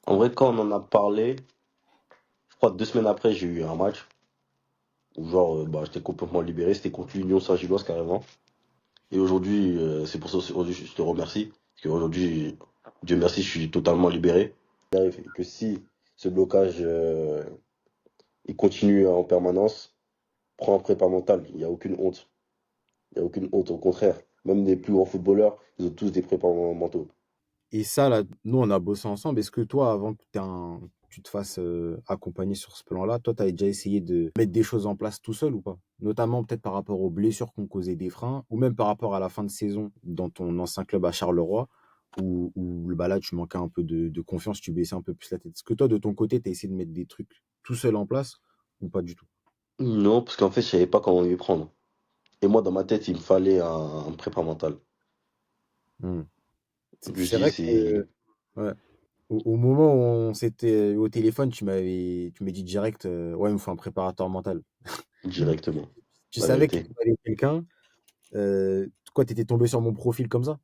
En vrai, quand on en a parlé, je crois 2 semaines après, j'ai eu un match où genre, j'étais complètement libéré. C'était contre l'Union Saint-Gilloise carrément. Et aujourd'hui, c'est pour ça aujourd'hui je te remercie. Parce qu'aujourd'hui, Dieu merci, je suis totalement libéré. Et que si ce blocage il continue en permanence, prends un prépa mental. Il n'y a aucune honte. Il n'y a aucune honte, au contraire. Même les plus grands footballeurs, ils ont tous des prépas mentaux. Et ça, là, nous, on a bossé ensemble. Est-ce que toi, avant que tu te fasses accompagner sur ce plan-là, toi, tu avais déjà essayé de mettre des choses en place tout seul ou pas? Notamment peut-être par rapport aux blessures qu'ont causé des freins, ou même par rapport à la fin de saison dans ton ancien club à Charleroi, où bah là, tu manquais un peu de confiance, tu baissais un peu plus la tête. Est-ce que toi, de ton côté, tu as essayé de mettre des trucs tout seul en place ou pas du tout? Non, parce qu'en fait, je savais pas comment m'y prendre. Et moi, dans ma tête, il me fallait un prépa mental. Hmm. Je C'est dis, vrai que c'est ouais. Au moment où on s'était au téléphone, tu m'as dit direct, ouais, il me faut un préparateur mental. directement, Tu la savais qu'il vérité. te fallait quelqu'un. Quoi, t'étais tombé sur mon profil comme ça?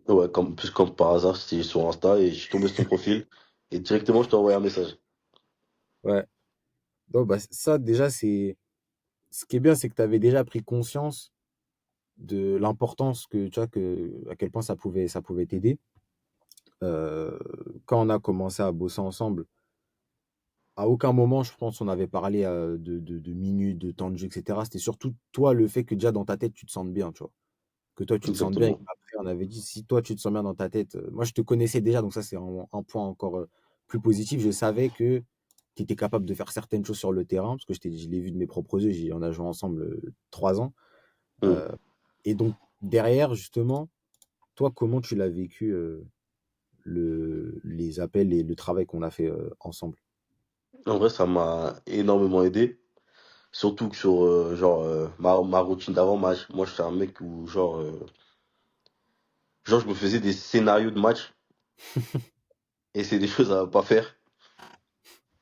Ouais, plus comme par hasard, j'étais sur Insta et je suis tombé sur ton profil. Et directement, je t'ai envoyé un message. Ouais. Donc, bah, ça, déjà, ce qui est bien, c'est que tu avais déjà pris conscience de l'importance tu vois, à quel point ça pouvait t'aider. Euh, Quand on a commencé à bosser ensemble, à aucun moment, je pense, on avait parlé de minutes, de temps de jeu, etc. C'était surtout toi, le fait que déjà dans ta tête, tu te sentes bien, tu vois. Que toi, tu te sentes bien. Et Exactement. qu'après, on avait dit, si toi, tu te sens bien dans ta tête, moi, je te connaissais déjà, donc ça, c'est un point encore plus positif. Je savais que tu étais capable de faire certaines choses sur le terrain, parce que je l'ai vu de mes propres yeux, on a joué ensemble 3 ans. Hmm. Euh, et donc, derrière, justement, toi, comment tu l'as vécu, les appels et le travail qu'on a fait ensemble? En vrai, ça m'a énormément aidé. Surtout que sur ma routine d'avant-match. Moi, je suis un mec où, je me faisais des scénarios de match et c'est des choses à pas faire.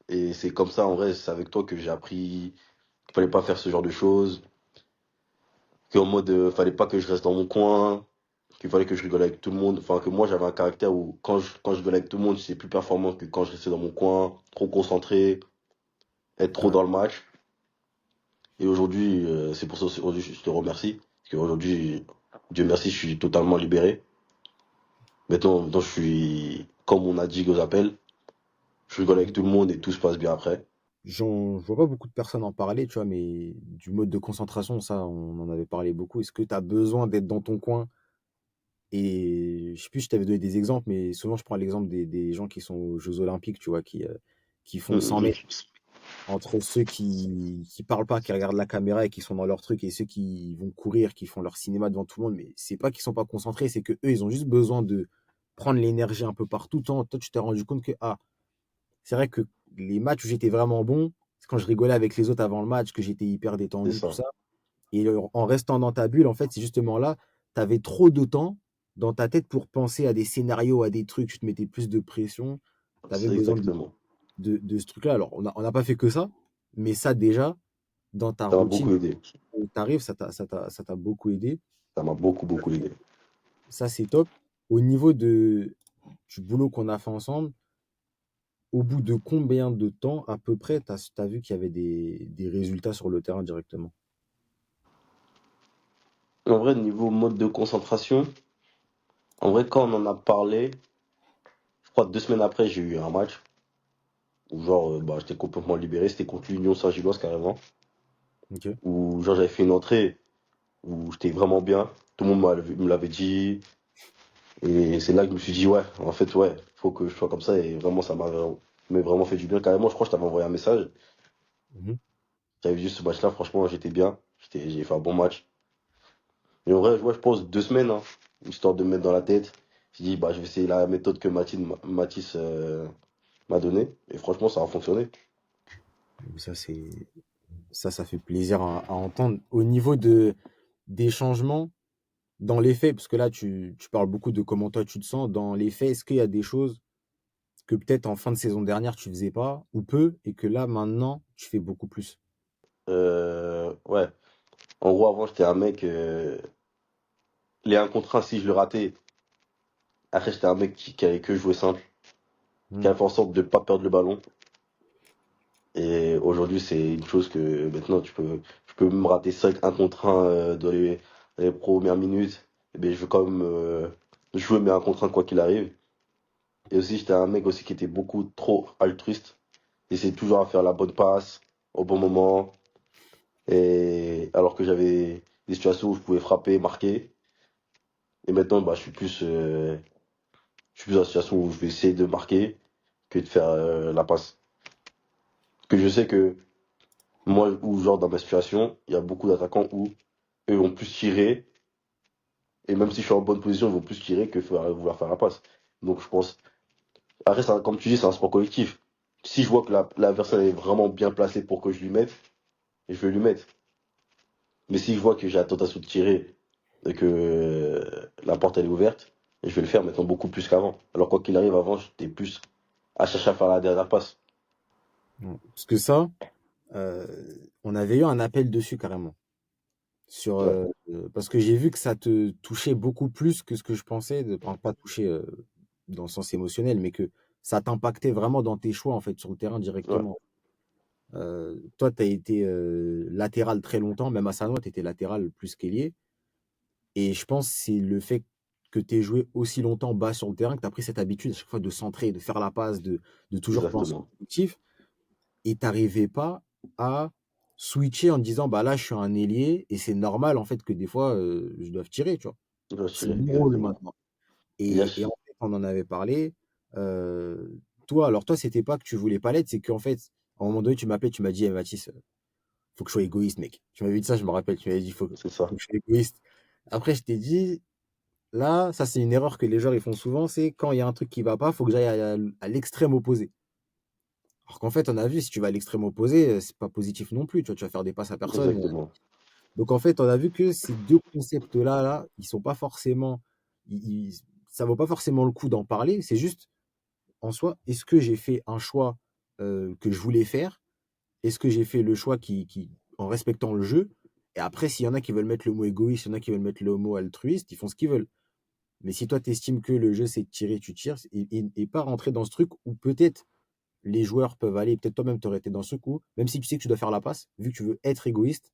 Et c'est comme ça, en vrai, c'est avec toi que j'ai appris qu'il fallait pas faire ce genre de choses. Qu'en mode, fallait pas que je reste dans mon coin. Qu'il fallait que je rigole avec tout le monde. Enfin, que moi, j'avais un caractère où, quand je rigolais avec tout le monde, j'étais plus performant que quand je restais dans mon coin, trop concentré, être trop Ouais. dans le match. Et aujourd'hui, c'est pour ça aujourd'hui, je te remercie. Parce qu'aujourd'hui, Dieu merci, je suis totalement libéré. Maintenant, je suis, comme on a dit aux appels, je rigole avec Mhm. tout le monde et tout se passe bien après. Je vois pas beaucoup de personnes en parler, tu vois, mais du mode de concentration, ça, on en avait parlé beaucoup. Est-ce que tu as besoin d'être dans ton coin? Et je sais plus, je t'avais donné des exemples, mais souvent je prends l'exemple des gens qui sont aux Jeux Olympiques, tu vois, qui font 100 mètres. Mm. Entre ceux qui parlent pas, qui regardent la caméra et qui sont dans leur truc, et ceux qui vont courir, qui font leur cinéma devant tout le monde, mais c'est pas qu'ils sont pas concentrés, c'est que eux, ils ont juste besoin de prendre l'énergie un peu partout. Toi, tu t'es rendu compte que, c'est vrai que les matchs où j'étais vraiment bon, c'est quand je rigolais avec les autres avant le match, que j'étais hyper C'est détendu, tout ça. ça. Et en restant dans ta bulle, en fait, c'est justement là, tu avais trop de temps dans ta tête pour penser à des scénarios, à des trucs, tu te mettais plus de pression, tu avais C'est besoin exactement. de ce truc-là. Alors, on n'a pas fait que ça, mais ça, déjà, dans ta Ça m'a routine, beaucoup aidé. où tu arrives, ça t'a beaucoup aidé. Ça m'a beaucoup, beaucoup aidé. Ça, c'est top. Au niveau du boulot qu'on a fait ensemble, au bout de combien de temps, à peu près, tu as vu qu'il y avait des résultats sur le terrain directement? En vrai, niveau mode de concentration, en vrai, quand on en a parlé, je crois 2 semaines après, j'ai eu un match où j'étais complètement libéré. C'était contre l'Union Saint-Gilloise carrément. Ok. Où genre j'avais fait une entrée où j'étais vraiment bien. Tout le monde me l'avait dit. Et c'est là que je me suis dit, ouais, en fait, ouais, faut que je sois comme ça. Et vraiment, m'a vraiment fait du bien. Carrément, je crois que je t'avais envoyé un message. Mhm. J'avais vu ce match-là, franchement, j'étais bien. J'ai fait un bon match. Et en vrai, ouais, je pense 2 semaines, hein, histoire de me mettre dans la tête. J'ai dit, je vais essayer la méthode que Mathis m'a donnée. Et franchement, ça a fonctionné. Ça, ça fait plaisir à entendre. Au niveau des changements, dans les faits, parce que là, tu parles beaucoup de comment toi tu te sens, dans les faits, est-ce qu'il y a des choses que peut-être en fin de saison dernière tu faisais pas, ou peu, et que là, maintenant, tu fais beaucoup plus? Ouais. En gros, avant, j'étais un mec, les 1 contre 1, si je le ratais, après, j'étais un mec qui avait que joué simple. qui Mhm. a fait en sorte de ne pas perdre le ballon. Et aujourd'hui, c'est une chose que maintenant, tu peux me rater 5 1 contre 1 dans les premières minutes. Et bien, je veux quand même jouer mes 1 contre 1 quoi qu'il arrive. Et aussi, j'étais un mec aussi qui était beaucoup trop altruiste. J'essayais toujours à faire la bonne passe au bon moment. Et alors que j'avais des situations où je pouvais frapper, marquer. Et maintenant, bah, je suis plus dans la situation où je vais essayer de marquer que de faire la passe. Parce que je sais que moi, ou genre dans ma situation, il y a beaucoup d'attaquants où eux vont plus tirer. Et même si je suis en bonne position, ils vont plus tirer que vouloir faire la passe. Donc je pense. Après, comme tu dis, c'est un sport collectif. Si je vois que la personne est vraiment bien placée pour que je lui mette, je vais lui mettre. Mais si je vois que j'ai la tentation de tirer et que la porte elle est ouverte, je vais le faire maintenant beaucoup plus qu'avant. Alors quoi qu'il arrive, avant, j'étais plus à chercher à faire la dernière passe. Ouais. Parce que ça, euh, on avait eu un appel dessus carrément. Ouais, Parce que j'ai vu que ça te touchait beaucoup plus que ce que je pensais, enfin, pas toucher dans le sens émotionnel, mais que ça t'impactait vraiment dans tes choix en fait sur le terrain ouais, directement. Toi, tu as été latéral très longtemps, même à Sanois, tu étais latéral plus qu'ailier. Et je pense que c'est le fait que tu aies joué aussi longtemps bas sur le terrain que tu as pris cette habitude à chaque fois de centrer, de faire la passe, de toujours penser au exactement. positif. Et tu n'arrivais pas à switcher en te disant, bah là, je suis un ailier et c'est normal en fait que des fois, je doive tirer, tu vois. Je dois C'est tirer, mon rôle exactement. maintenant. Et Yes, en fait, on en avait parlé. Toi, alors toi, c'était pas que tu voulais pas l'être, c'est qu'en fait, à un moment donné, tu m'appelais, tu m'as dit, eh, Mathis, faut que je sois égoïste, mec. Tu m'avais dit ça, je me rappelle, tu m'avais dit, c'est ça. faut que je sois égoïste. Après, je t'ai dit, là, ça, c'est une erreur que les joueurs ils font souvent, c'est quand il y a un truc qui va pas, faut que j'aille à l'extrême opposé. Alors qu'en fait, on a vu, si tu vas à l'extrême opposé, c'est pas positif non plus. Tu vas faire des passes à personne. Exactement. Donc en fait, on a vu que ces deux concepts-là, là, ils sont pas forcément, ça vaut pas forcément le coup d'en parler. C'est juste, en soi, est-ce que j'ai fait un choix que je voulais faire? Est-ce que j'ai fait le choix en respectant le jeu? Et après, s'il y en a qui veulent mettre le mot égoïste, il y en a qui veulent mettre le mot altruiste, ils font ce qu'ils veulent. Mais si toi, tu estimes que le jeu, c'est de tirer, tu tires, et pas rentrer dans ce truc où peut-être les joueurs peuvent aller, peut-être toi-même, tu aurais été dans ce coup, même si tu sais que tu dois faire la passe, vu que tu veux être égoïste,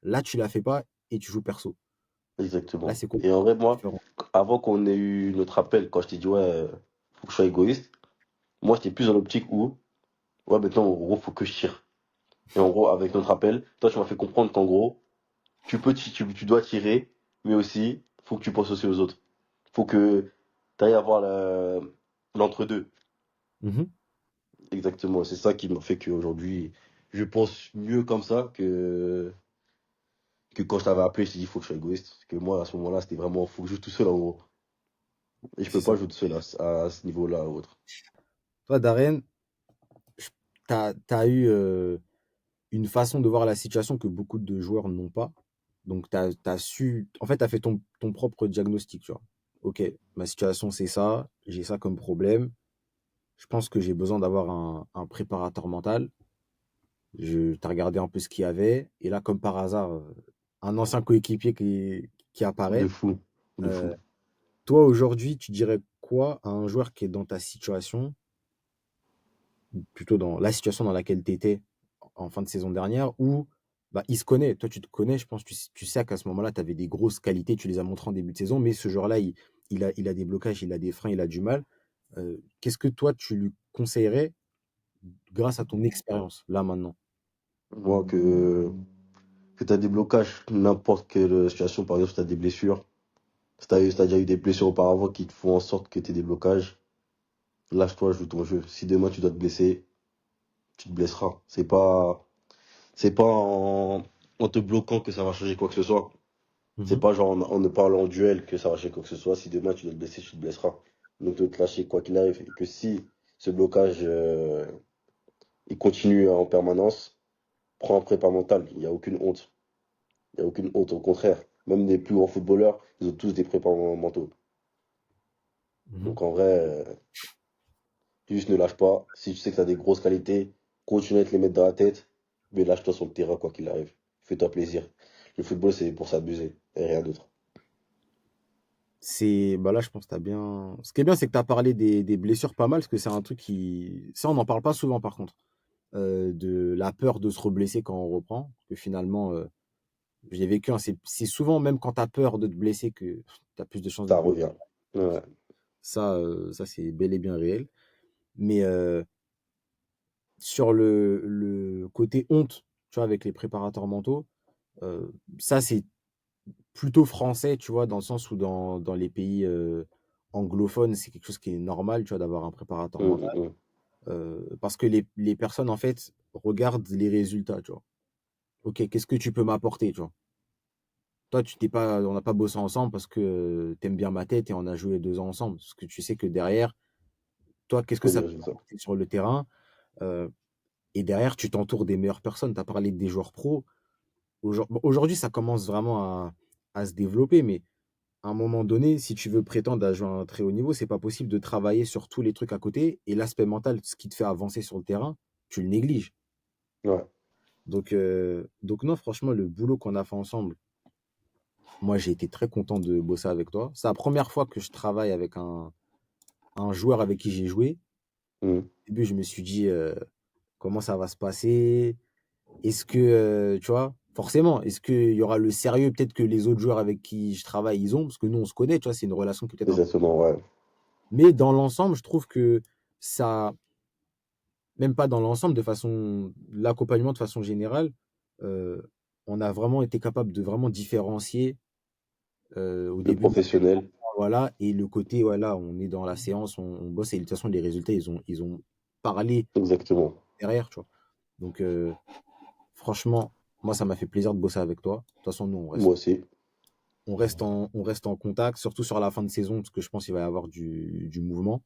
là, tu la fais pas et tu joues perso. Là, Exactement. c'est Et en vrai, complètement moi, différent. avant qu'on ait eu notre appel, quand je t'ai dit, ouais, faut que je sois égoïste, moi, j'étais plus dans l'optique où, ouais, maintenant, en gros, faut que je tire. Et en gros, avec notre appel, toi, tu m'as fait comprendre qu'en gros, tu dois tirer, mais aussi, faut que tu penses aussi aux autres. Faut que tu ailles avoir l'entre-deux. Mhm. Exactement. C'est ça qui m'a fait qu'aujourd'hui, je pense mieux comme ça que quand je t'avais appelé, je t'ai dit, faut que je sois égoïste. Parce que moi, à ce moment-là, c'était vraiment, faut que je joue tout seul, en gros. Et je C'est peux pas ça. jouer tout seul à ce niveau-là ou autre. Toi, Darren, tu as eu une façon de voir la situation que beaucoup de joueurs n'ont pas. Donc, tu as su, en fait, tu as fait ton propre diagnostic, tu vois. Ok, ma situation, c'est ça, j'ai ça comme problème. Je pense que j'ai besoin d'avoir un préparateur mental. Tu as regardé un peu ce qu'il y avait. Et là, comme par hasard, un ancien coéquipier qui De apparaît. fou. De fou. Euh, Toi, aujourd'hui, tu dirais quoi à un joueur qui est dans ta situation, plutôt dans la situation dans laquelle tu étais en fin de saison dernière, où bah, il se connaît. Toi, tu te connais, je pense, tu sais qu'à ce moment-là, tu avais des grosses qualités, tu les as montrées en début de saison, mais ce joueur-là, il a des blocages, il a des freins, il a du mal. Qu'est-ce que toi, tu lui conseillerais grâce à ton expérience, là, maintenant? Moi, que tu as des blocages, n'importe quelle situation, par exemple, si tu as des blessures, si t'as déjà eu des blessures auparavant qui te font en sorte que tu aies des blocages, lâche-toi, joue ton jeu. Si demain tu dois te blesser, tu te blesseras. C'est pas en te bloquant que ça va changer quoi que ce soit. C'est Mhm, pas genre en ne parlant en duel que ça va changer quoi que ce soit. Si demain tu dois te blesser, tu te blesseras. Donc de te lâcher quoi qu'il arrive. Et que si ce blocage il continue en permanence, prends un prépa mental. Il n'y a aucune honte. Il n'y a aucune honte. Au contraire, même les plus grands footballeurs, ils ont tous des prépas mentaux. mhm. Donc en vrai, juste ne lâche pas. Si tu sais que tu as des grosses qualités, continue à te les mettre dans la tête. Mais lâche-toi sur le terrain quoi qu'il arrive. Fais-toi plaisir. Le football, c'est pour s'amuser et rien d'autre. Bah là, je pense que t'as bien. Ce qui est bien, c'est que t'as parlé des blessures pas mal, parce que c'est un truc qui. Ça, on n'en parle pas souvent, par contre. De la peur de se reblesser quand on reprend. Que finalement, j'ai vécu, hein, c'est souvent, même quand t'as peur de te blesser, que t'as plus de chances de Ça te blesser. revient. Ouais. Ça c'est bel et bien réel. Mais sur le côté honte, tu vois, avec les préparateurs mentaux, ça, c'est plutôt français, tu vois, dans le sens où dans les pays anglophones, c'est quelque chose qui est normal, tu vois, d'avoir un préparateur Hum, mental. hum, hum. Parce que les personnes, en fait, regardent les résultats, tu vois. Ok, qu'est-ce que tu peux m'apporter, tu vois. Toi, on n'a pas bossé ensemble parce que t'aimes bien ma tête et on a joué 2 ans ensemble. Parce que tu sais que derrière, toi, qu'est-ce que Faut ça des peut résultats. t'apporter sur le terrain? Euh, et derrière, tu t'entoures des meilleures personnes. Tu as parlé des joueurs pros. Bon, aujourd'hui, ça commence vraiment à se développer, mais à un moment donné, si tu veux prétendre à jouer à un très haut niveau, c'est pas possible de travailler sur tous les trucs à côté. Et l'aspect mental, ce qui te fait avancer sur le terrain, tu le négliges. Ouais. Donc non, franchement, le boulot qu'on a fait ensemble, moi, j'ai été très content de bosser avec toi. C'est la première fois que je travaille avec un joueur avec qui j'ai joué. Hum. Au début, je me suis dit, comment ça va se passer? Est-ce que, tu vois, forcément, est-ce qu'il y aura le sérieux peut-être que les autres joueurs avec qui je travaille, ils ont? Parce que nous, on se connaît, tu vois, c'est une relation qui est peut-être un peu. Exactement, ouais. Mais dans l'ensemble, je trouve que ça, même pas dans l'ensemble, l'accompagnement de façon générale, euh, on a vraiment été capable de vraiment différencier au Le début de la professionnel. voilà, et le côté, voilà, on est dans la séance, on bosse, et de toute façon, les résultats, ils ont parlé Exactement. derrière, tu vois. Donc, franchement, moi, ça m'a fait plaisir de bosser avec toi. De toute façon, nous, Moi aussi. on reste en contact, surtout sur la fin de saison, parce que je pense qu'il va y avoir du mouvement.